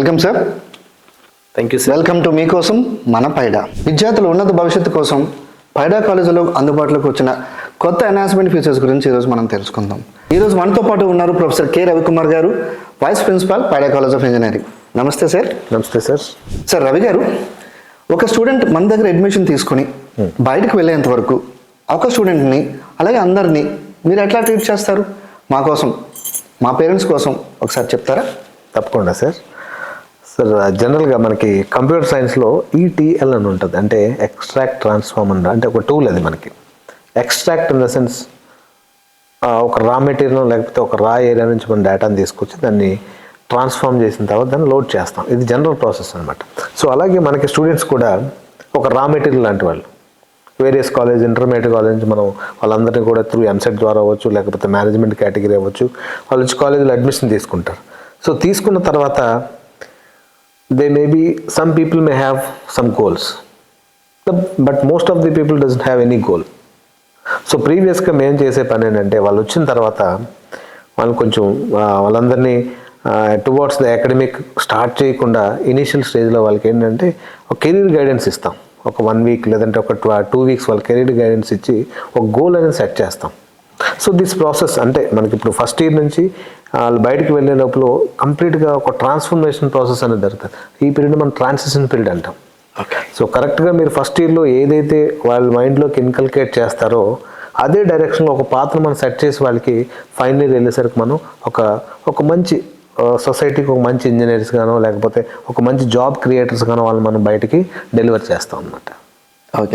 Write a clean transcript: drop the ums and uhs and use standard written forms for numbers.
Welcome sir. Thank you sir. Welcome to మీకోసం మన పైడా. విద్యార్థుల ఉన్నత భవిష్యత్తు కోసం పైడా కాలేజీలో అందుబాటులోకి వచ్చిన కొత్త ఎన్హాన్స్మెంట్ ఫీచర్స్ గురించి ఈరోజు మనం తెలుసుకుందాం. ఈరోజు మనతో పాటు ఉన్నారు ప్రొఫెసర్ కె రవికుమార్ గారు, vice principal Pydah college of engineering. నమస్తే సార్. నమస్తే సార్. సార్ రవి గారు, ఒక స్టూడెంట్ మన దగ్గర అడ్మిషన్ తీసుకుని బయటకు వెళ్ళేంత వరకు ఒక స్టూడెంట్ని అలాగే అందరినీ మీరు ఎట్లా ట్రీట్ చేస్తారు? మా కోసం, మా పేరెంట్స్ కోసం ఒకసారి చెప్తారా? తప్పకుండా సార్. సార్ జనరల్గా మనకి కంప్యూటర్ సైన్స్లో ఈటీఎల్ అని ఉంటుంది, అంటే ఎక్స్ట్రాక్ట్ ట్రాన్స్ఫార్మ్ అంటే ఒక టూల్. అది మనకి ఎక్స్ట్రాక్ట్ ఇన్ ద సెన్స్ ఒక రా మెటీరియల్ లేకపోతే ఒక రా ఏరియా నుంచి మనం డేటాను తీసుకొచ్చి దాన్ని ట్రాన్స్ఫార్మ్ చేసిన తర్వాత దాన్ని లోడ్ చేస్తాం. ఇది జనరల్ ప్రాసెస్ అనమాట. సో అలాగే మనకి స్టూడెంట్స్ కూడా ఒక రా మెటీరియల్ లాంటి వాళ్ళు వేరియస్ కాలేజ్, ఇంటర్మీడియట్ కాలేజ్ నుంచి మనం వాళ్ళందరినీ కూడా త్రూ ఎంసెట్ ద్వారా అవ్వచ్చు, లేకపోతే మేనేజ్మెంట్ కేటగిరీ అవ్వచ్చు, వాళ్ళు వచ్చి కాలేజీలో అడ్మిషన్ తీసుకుంటారు. సో తీసుకున్న తర్వాత some people may have some goals, but most of the people doesn't have any goal. So ప్రీవియస్గా మేము చేసే పని ఏంటంటే వాళ్ళు వచ్చిన తర్వాత వాళ్ళు కొంచెం వాళ్ళందరినీ టువర్డ్స్ ద అకాడమిక్ స్టార్ట్ చేయకుండా ఇనీషియల్ స్టేజ్లో వాళ్ళకి ఏంటంటే ఒక కెరీర్ గైడెన్స్ ఇస్తాం. ఒక 1 వీక్ లేదంటే ఒక 2 వీక్స్ వాళ్ళ కెరీర్ గైడెన్స్ ఇచ్చి ఒక గోల్ అనేది సెట్ చేస్తాం. సో దిస్ ప్రాసెస్ అంటే మనకి ఇప్పుడు ఫస్ట్ ఇయర్ నుంచి వాళ్ళు బయటకు వెళ్ళే లోపల కంప్లీట్గా ఒక ట్రాన్స్ఫర్మేషన్ ప్రాసెస్ అనేది జరుగుతుంది. ఈ పీరియడ్ మనం ట్రాన్సిషన్ పీరియడ్ అంటాం. సో కరెక్ట్గా మీరు ఫస్ట్ ఇయర్లో ఏదైతే వాళ్ళ మైండ్లోకి ఇన్కల్కేట్ చేస్తారో అదే డైరెక్షన్లో ఒక పాత్ర మనం సెట్ చేసి వాళ్ళకి ఫైనల్ ఇయర్ వెళ్ళేసరికి మనం ఒక మంచి సొసైటీకి ఒక మంచి ఇంజనీర్స్ గానో లేకపోతే ఒక మంచి జాబ్ క్రియేటర్స్ గానో వాళ్ళు మనం బయటికి డెలివర్ చేస్తాం అన్నమాట.